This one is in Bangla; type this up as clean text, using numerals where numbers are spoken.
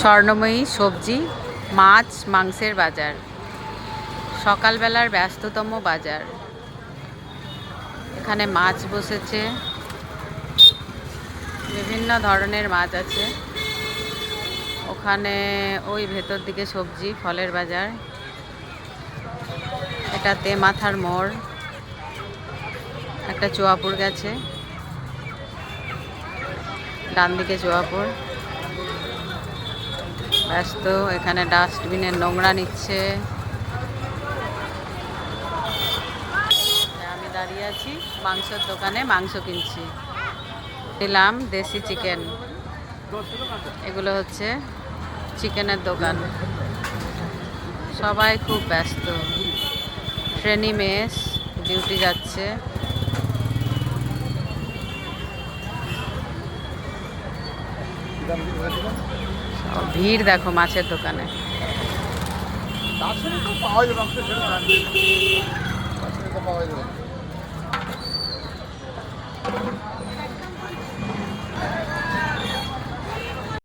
স্বর্ণময়ী সবজি মাছ মাংসের বাজার। সকালবেলার ব্যস্ততম বাজার। এখানে মাছ বসেছে, বিভিন্ন ধরনের মাছ আছে। ওখানে ওই ভেতর দিকে সবজি ফলের বাজার। এটা তেমাথার মোড়। একটা চুয়াপুর গেছে, ডান দিকে চুয়াপুর। ব্যস্ত, এখানে ডাস্টবিনের নোংরা নিচ্ছে। আমি দাঁড়িয়ে আছি মাংসের দোকানে, মাংস কিনছি। নিলাম দেশি চিকেন। এগুলো হচ্ছে চিকেনের দোকান। সবাই খুব ব্যস্ত। ট্রেনি মেস ডিউটি যাচ্ছে। ভিড় দেখো মাছের দোকানে।